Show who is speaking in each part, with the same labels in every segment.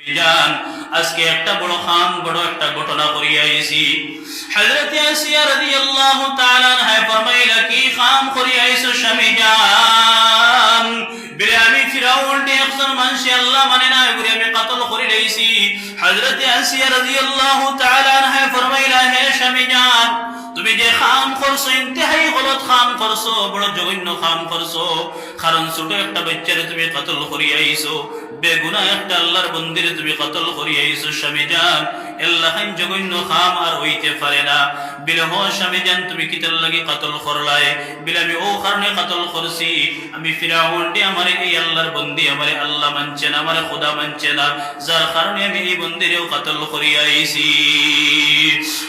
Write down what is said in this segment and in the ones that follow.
Speaker 1: জান আজকে একটা বড় একটা ঘটনা করিয়া আইছি। হযরত আসিয়া রাদিয়াল্লাহু তাআলা আনহা ফরমাইলা কি খাম করিয়া আইছো স্বামী জান? বলে আমি ফিরাউন তে একজন মানুষ আল্লাহ মানে না করে আমি কতল করে লইছি। হযরত আসিয়া রাদিয়াল্লাহু তাআলা আনহা ফরমাইলা হে স্বামী জান তুমি যে খাম করছো ইন্তেহাই গলত খাম করছো, বড় জঘন্য খাম করছো। কারণ ছোট একটা বাচ্চারে তুমি কতল করিয়া আইছো, বেগুনাহ একটা আল্লাহর বন্দিরে তুমি কতল করিয়া আইছো। স্বামী জান আল্লাহন জঘন্য খাম আর হইতে পারে না। বিলহ স্বামী জান তুমি কিতার লাগি কতল করলাই? বিল আমি ও কারণে কতল করছি, আমি ফিরাউন ডে আমারে এই আল্লাহর বন্দি আমারে আল্লাহ মানছে না, আমারে খোদা মানছে না, যার কারণে আমি এই বন্দিরেও কতল করিয়া আইছি।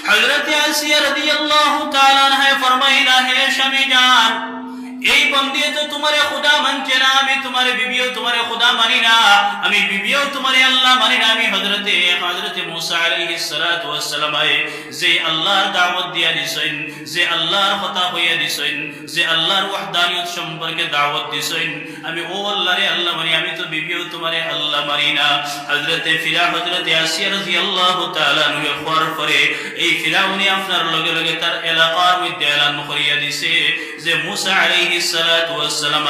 Speaker 1: হযরত আসিয়া রাদিয়াল্লাহু তাআলা আনহা ফরমাইলা হে স্বামী জান এই বন্দি তো তোমারে খোদা মানছে না, আমি তোমারে বিবিও তোমারে খোদা মানি না, আমি বিবিও তোমারে আল্লাহ মানি না। আমি হযরতে মুসা আলাইহিস সালাতু ওয়াস সালাম যে আল্লাহর দাওয়াত দিয়া দিছেন, যে আল্লাহর কথা হইয়া দিছেন, যে আল্লাহর ওয়াহদানিয়ত সম্পর্কে দাওয়াত দিছেন, আমি ও আল্লাহরে আল্লাহ মানি, আমি তো বিবিও তোমারে আল্লাহ মানি না। হযরতে আসিয়া রাদিয়াল্লাহু তাআলা আনহা হওয়ার পরে এই ফিরাউনি আপনার লগে লগে তার এলাকার মধ্যে এলান করিয়া দিছে যে মুসা আলাইহিস সালাতু ওয়াস সালাম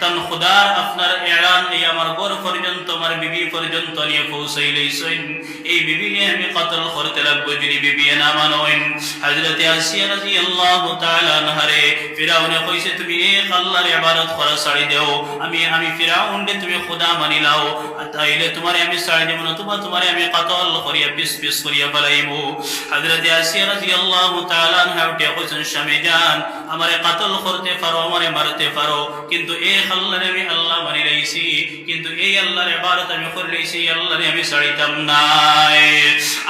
Speaker 1: তান খোদার আপনার এলান এই আমার ঘর পর্যন্ত আমার বিবি পর্যন্ত নিয়ে পৌঁছাইলেছেন, এই বিবি নিয়ে আমি কতল করতে লাগবো যদি বিবি না মানেন। হযরত আসিয়া রাদিয়াল্লাহু তাআলা আনহারে ফিরাউনে কইছে তুমি এক আল্লাহর ইবাদত করা ছাড়ি দাও, আমি ফিরাউন রে তুমি খোদা মানি নাও, তাইলে তোমারে আমি ছাড়ি দেব না, তোমারে আমি কতল করিয়া পিস পিস করিয়া ফেলাইবো। হযরত আসিয়া রাদিয়াল্লাহু তাআলা আনহা উঠে কইছেন স্বামী জান আমারে কতল করতে পারো, আমারে মারতে পারো, কিন্তু এক আল্লাহরে আমি আল্লাহ মানি লইছি, কিন্তু এই আল্লাহর ইবাদত আমি করে লইছি, এই আল্লাহরে আমি ছাড়িতাম না।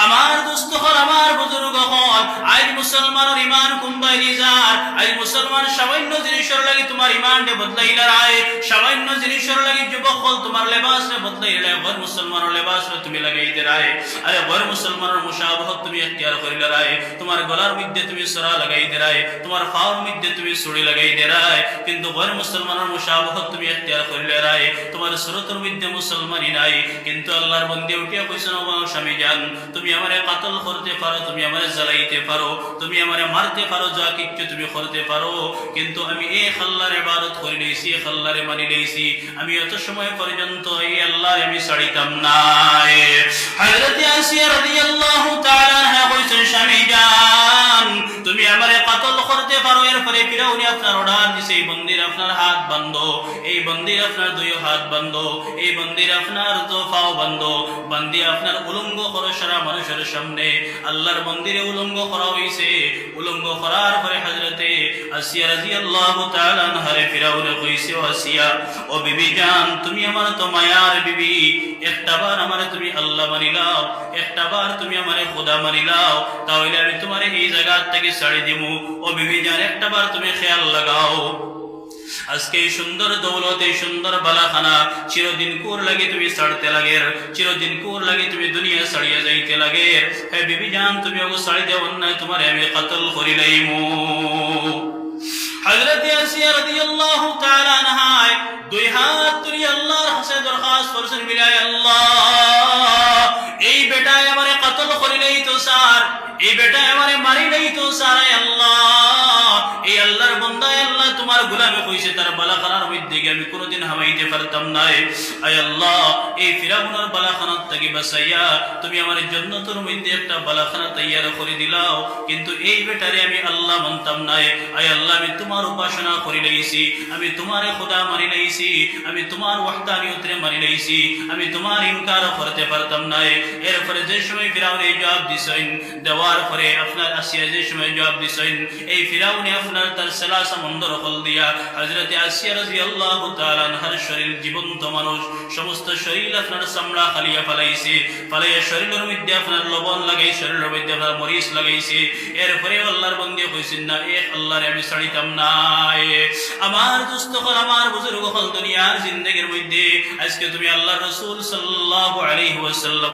Speaker 1: আমার দোস্ত হল, আমার বুজুর্গ হল, আজ মুসলমানের ইমান কুম্বাইলি যার, আজ মুসলমান সামান্য জিনিসের লাগি তোমার ইমানকে বদলাইলা রায়, সামান্য জিনিসের লাগি যুবক হল তোমার লেবাসে বদলাইলা, বর মুসলমানের লেবাসে তুমি লাগাইতে রায়, আরে বর মুসলমানের মুশাবাহত তুমি ইখতিয়ার করিলা রায়, তোমার গলার মধ্যে তুমি সরা লাগাইতে রায়, তোমার পাওয়ার মধ্যে তুমি ছুরি লাগাইতে রায়, কিন্তু বর মুসলমানের মুশাবাহত তুমি ইখতিয়ার করিলা রায়, তোমার সুরতের মধ্যে মুসলমানই নাই। কিন্তু আল্লাহর বন্দী উঠিয়া কইছেন ও স্বামী জান তুমি আমারে কতল করতে পারো, তুমি আমারে জ্বালাইতে পারো, তুমি আমারে মারতে পারো, যা কিচ্ছু তুমি করতে পারো, কিন্তু আমি এক আল্লাহর ইবাদত করে লইছি, এক আল্লাহরে মানি লইছি, আমি এত সময় পর্যন্ত এই আল্লাহর আমি ছাড়িতাম না। হযরত আসিয়া রাদিয়াল্লাহু তাআলা আনহা কইছেন স্বামী জান তুমি আমারে কতল করতে পারো। এরপরে ফিরাউনি আপনার অর্ডার দিছে এই বন্দির আপনার হাত বান্ধো, এই বন্দির আপনার দুই হাত বান্ধো, এই বন্দির আপনার তো পাও বান্ধো, বন্দি আপনার উলঙ্গ করো সারা মানুষের সামনে। আল্লাহর মন্দিরে উলঙ্গ করা হইছে, উলঙ্গ করার পরে হযরতে আসিয়া রাদিয়াল্লাহু তাআলা আনহা ফিরাউনে কইছে ও আসিয়া ও বিবি জান তুমি আমার তো মায়ার বিবি, একটাবার আমারে তুমি আল্লাহ মানিলাও, একটাবার তুমি আমারে খোদা মানিলাও, তাহলে আমি তোমারে এই জায়গা থেকে ছাড়ি দিমু। ও বিবি জান একটাবার তুমি খেয়াল লাগাও, আজকে এই সুন্দর দৌলত, এই সুন্দর বালাখানা চিরদিন কোর লাগে তুমি ছাড়তে লাগে, চিরদিন কোর লাগে তুমি দুনিয়া ছাড়িয়ে যাইতে লাগে। হে বিবি জান তুমি ওগো ছাড়ি দেও না, তোমারে আমি কতল করিলাইমু। হযরত আসিয়া রাদিয়াল্লাহু তাআলা আনহা দুই হাত তুলি আল্লাহর কাছে দরখাস্ত করছেন বিলায় আল্লাহ এই বেটায় আমারে কতল করিলেই তো স্যার, এই বেটায় আমারে মারিলেই তো স্যার, আল্লাহ এই আল্লাহর বান্দা আল্লাহ তোমার গোলামে কইছে তার বালাখানার মধ্যে আমি কোনোদিন হামাইতে পারতাম না। আয় আল্লাহ এই ফিরাউনের বালাখানার থেকে বাঁচাইয়া তুমি আমার জান্নাতের মধ্যে একটা বালাখানা তৈয়ার করে দিলাও, কিন্তু এই বেটারে আমি আল্লাহ মানতাম না। আয় আল্লাহ আমি তোমার উপাসনা করে লইছি, আমি তোমারে খোদা মানি লইছি, আমি তোমার ওয়াহদানিয়তরে মানি লইছি, আমি তোমার ইনকার করতে পারতাম না। এরপরে যে সময় ফিরাউন এই জবাব দিছেন, দেওয়ার পরে আপনার আসিয়া যে সময় জবাব দিছেন, এই ফিরাউনে আপনার তার সেলা সমন্দর হল দিয়া হযরত আসিয়া রাদিয়াল্লাহু তাআলা আনহার শরীর জীবন্ত মানুষ, সমস্ত শরীর আপনার চামড়া খালিয়া ফেলাইছে, ফালাইয়া শরীরের মধ্যে আপনার লবণ লাগাই, শরীরের মধ্যে আপনার মরিচ লাগাইছে। এরপরে আল্লাহর বন্দী কইছেন না এক আল্লাহরে আমি ছাড়িতাম না। আমার দোস্ত হল, আমার বুজুর্গ হল, দুনিয়ার জিন্দেগির মধ্যে আজকে তুমি আল্লাহর রাসূল সাল্লাল্লাহু আলাইহি ওয়াসাল্লাম